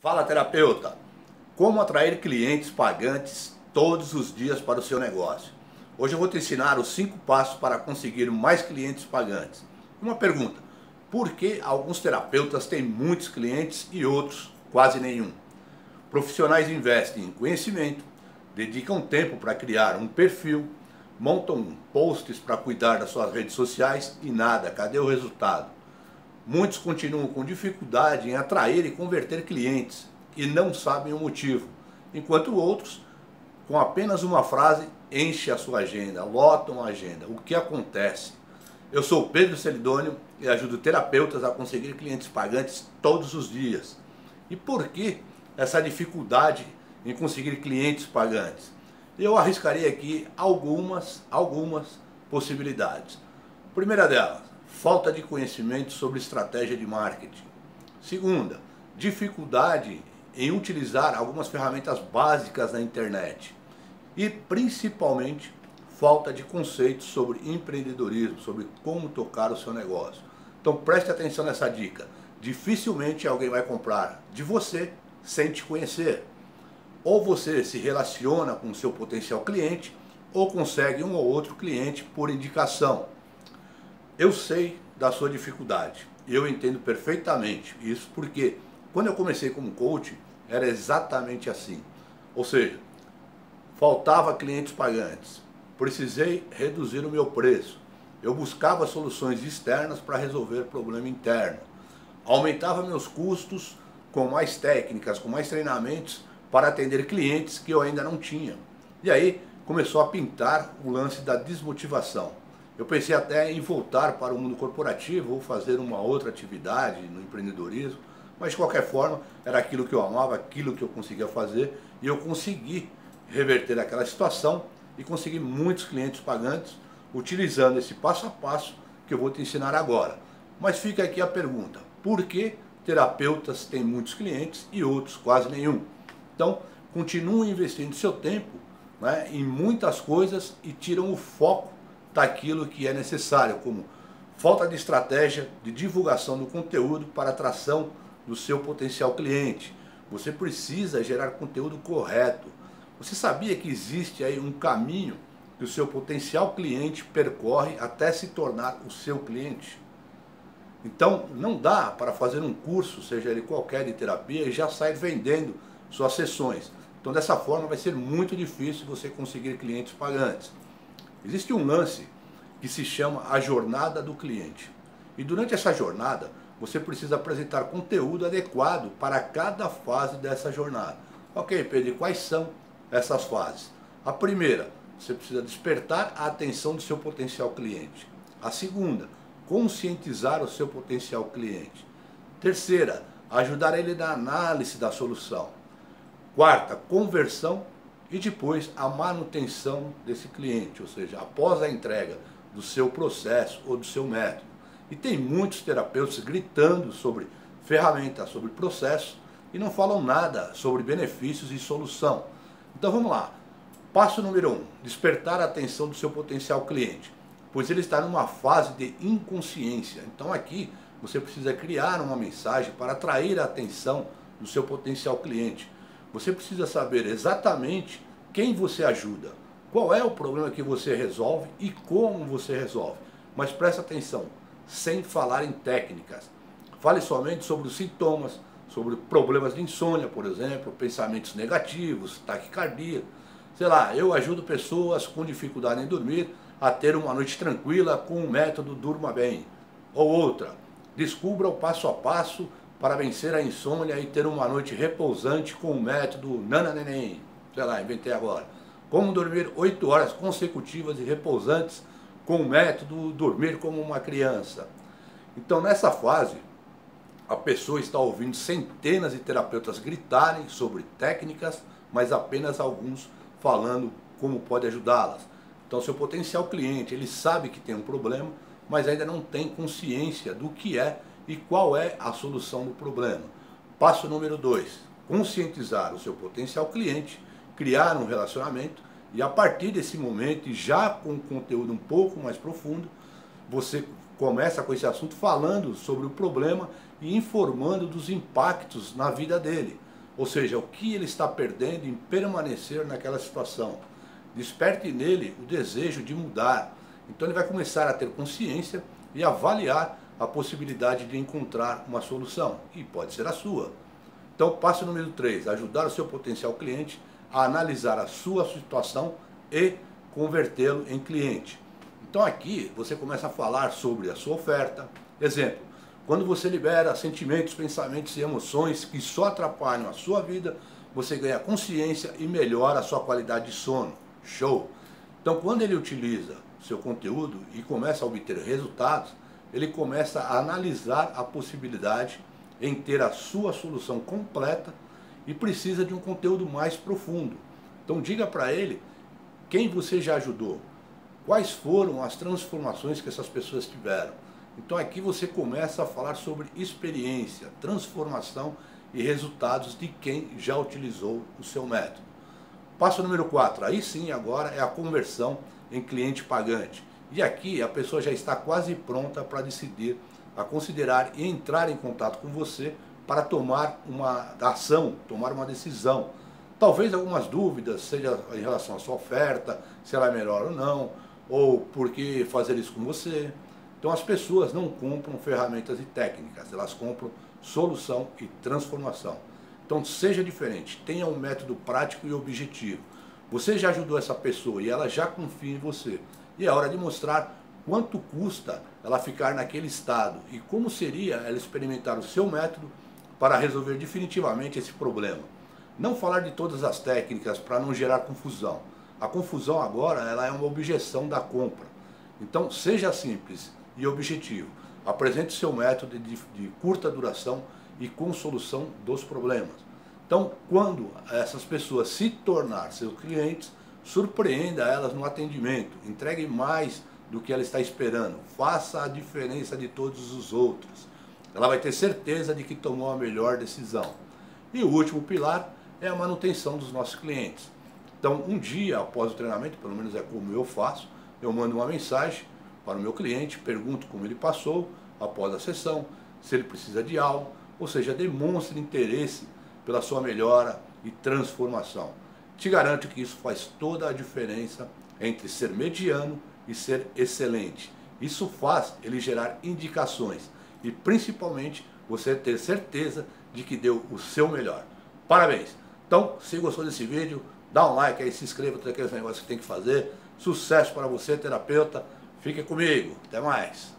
Fala, terapeuta! Como atrair clientes pagantes todos os dias para o seu negócio? Hoje eu vou te ensinar os 5 passos para conseguir mais clientes pagantes. Uma pergunta: por que alguns terapeutas têm muitos clientes e outros quase nenhum? Profissionais investem em conhecimento, dedicam tempo para criar um perfil, montam posts para cuidar das suas redes sociais e nada, cadê o resultado? Muitos continuam com dificuldade em atrair e converter clientes e não sabem o motivo, enquanto outros, com apenas uma frase, enchem a sua agenda, lotam a agenda. O que acontece? Eu sou Pedro Celidônio e ajudo terapeutas a conseguir clientes pagantes todos os dias. E por que essa dificuldade em conseguir clientes pagantes? Eu arriscaria aqui algumas possibilidades. Primeira delas, falta de conhecimento sobre estratégia de marketing. Segunda, dificuldade em utilizar algumas ferramentas básicas da internet. E principalmente, falta de conceitos sobre empreendedorismo, sobre como tocar o seu negócio. Então preste atenção nessa dica. Dificilmente alguém vai comprar de você sem te conhecer. Ou você se relaciona com o seu potencial cliente, ou consegue um ou outro cliente por indicação. Eu sei da sua dificuldade, eu entendo perfeitamente isso, porque quando eu comecei como coach, era exatamente assim. Ou seja, faltava clientes pagantes, precisei reduzir o meu preço, eu buscava soluções externas para resolver problema interno, aumentava meus custos com mais técnicas, com mais treinamentos para atender clientes que eu ainda não tinha. E aí começou a pintar o lance da desmotivação. Eu pensei até em voltar para o mundo corporativo ou fazer uma outra atividade no empreendedorismo, mas de qualquer forma era aquilo que eu amava, aquilo que eu conseguia fazer, e eu consegui reverter aquela situação e conseguir muitos clientes pagantes utilizando esse passo a passo que eu vou te ensinar agora. Mas fica aqui a pergunta: por que terapeutas têm muitos clientes e outros quase nenhum? Então, continuem investindo seu tempo, né, em muitas coisas e tiram o foco daquilo que é necessário, como falta de estratégia de divulgação do conteúdo para atração do seu potencial cliente. Você precisa gerar conteúdo correto. Você sabia que existe aí um caminho que o seu potencial cliente percorre até se tornar o seu cliente? Então não dá para fazer um curso, seja ele qualquer de terapia, e já sair vendendo suas sessões. Então dessa forma vai ser muito difícil você conseguir clientes pagantes. Existe um lance que se chama a jornada do cliente. E durante essa jornada, você precisa apresentar conteúdo adequado para cada fase dessa jornada. Ok, Pedro, e quais são essas fases? A primeira, você precisa despertar a atenção do seu potencial cliente. A segunda, conscientizar o seu potencial cliente. Terceira, ajudar ele na análise da solução. Quarta, conversão. E depois a manutenção desse cliente, ou seja, após a entrega do seu processo ou do seu método. E tem muitos terapeutas gritando sobre ferramentas, sobre processos, e não falam nada sobre benefícios e solução. Então vamos lá. Passo número 1, despertar a atenção do seu potencial cliente, pois ele está numa fase de inconsciência. Então aqui você precisa criar uma mensagem para atrair a atenção do seu potencial cliente. Você precisa saber exatamente quem você ajuda, qual é o problema que você resolve e como você resolve. Mas preste atenção, sem falar em técnicas. Fale somente sobre os sintomas, sobre problemas de insônia, por exemplo, pensamentos negativos, taquicardia. Sei lá, eu ajudo pessoas com dificuldade em dormir a ter uma noite tranquila com o método Durma Bem. Ou outra, descubra o passo a passo para vencer a insônia e ter uma noite repousante com o método Nananeném. Sei lá, inventei agora. Como dormir 8 horas consecutivas e repousantes com o método Dormir como uma Criança. Então nessa fase, a pessoa está ouvindo centenas de terapeutas gritarem sobre técnicas, mas apenas alguns falando como pode ajudá-las. Então seu potencial cliente, ele sabe que tem um problema, mas ainda não tem consciência do que é e qual é a solução do problema. Passo número 2, conscientizar o seu potencial cliente, criar um relacionamento e a partir desse momento, já com um conteúdo um pouco mais profundo, você começa com esse assunto falando sobre o problema e informando dos impactos na vida dele. Ou seja, o que ele está perdendo em permanecer naquela situação. Desperte nele o desejo de mudar. Então ele vai começar a ter consciência e avaliar a possibilidade de encontrar uma solução. E pode ser a sua. Então, passo número 3, ajudar o seu potencial cliente a analisar a sua situação e convertê-lo em cliente. Então aqui você começa a falar sobre a sua oferta. Exemplo, quando você libera sentimentos, pensamentos e emoções que só atrapalham a sua vida, você ganha consciência e melhora a sua qualidade de sono. Show! Então quando ele utiliza o seu conteúdo e começa a obter resultados, ele começa a analisar a possibilidade em ter a sua solução completa e precisa de um conteúdo mais profundo. Então diga para ele quem você já ajudou, quais foram as transformações que essas pessoas tiveram. Então aqui você começa a falar sobre experiência, transformação e resultados de quem já utilizou o seu método. Passo número 4, aí sim agora é a conversão em cliente pagante. E aqui a pessoa já está quase pronta para decidir, a considerar e entrar em contato com você para tomar uma ação, tomar uma decisão. Talvez algumas dúvidas, seja em relação à sua oferta, se ela é melhor ou não, ou por que fazer isso com você. Então as pessoas não compram ferramentas e técnicas, elas compram solução e transformação. Então seja diferente, tenha um método prático e objetivo. Você já ajudou essa pessoa e ela já confia em você. E é hora de mostrar quanto custa ela ficar naquele estado e como seria ela experimentar o seu método para resolver definitivamente esse problema. Não falar de todas as técnicas para não gerar confusão. A confusão agora ela é uma objeção da compra. Então seja simples e objetivo. Apresente o seu método de curta duração e com solução dos problemas. Então quando essas pessoas se tornar seus clientes, surpreenda elas no atendimento, entregue mais do que ela está esperando, faça a diferença de todos os outros. Ela vai ter certeza de que tomou a melhor decisão. E o último pilar é a manutenção dos nossos clientes. Então, um dia após o treinamento, pelo menos é como eu faço, eu mando uma mensagem para o meu cliente, pergunto como ele passou após a sessão, se ele precisa de algo, ou seja, demonstre interesse pela sua melhora e transformação. Te garanto que isso faz toda a diferença entre ser mediano e ser excelente. Isso faz ele gerar indicações e principalmente você ter certeza de que deu o seu melhor. Parabéns! Então, se gostou desse vídeo, dá um like aí, se inscreva, todos aqueles negócios que tem que fazer. Sucesso para você, terapeuta. Fique comigo. Até mais!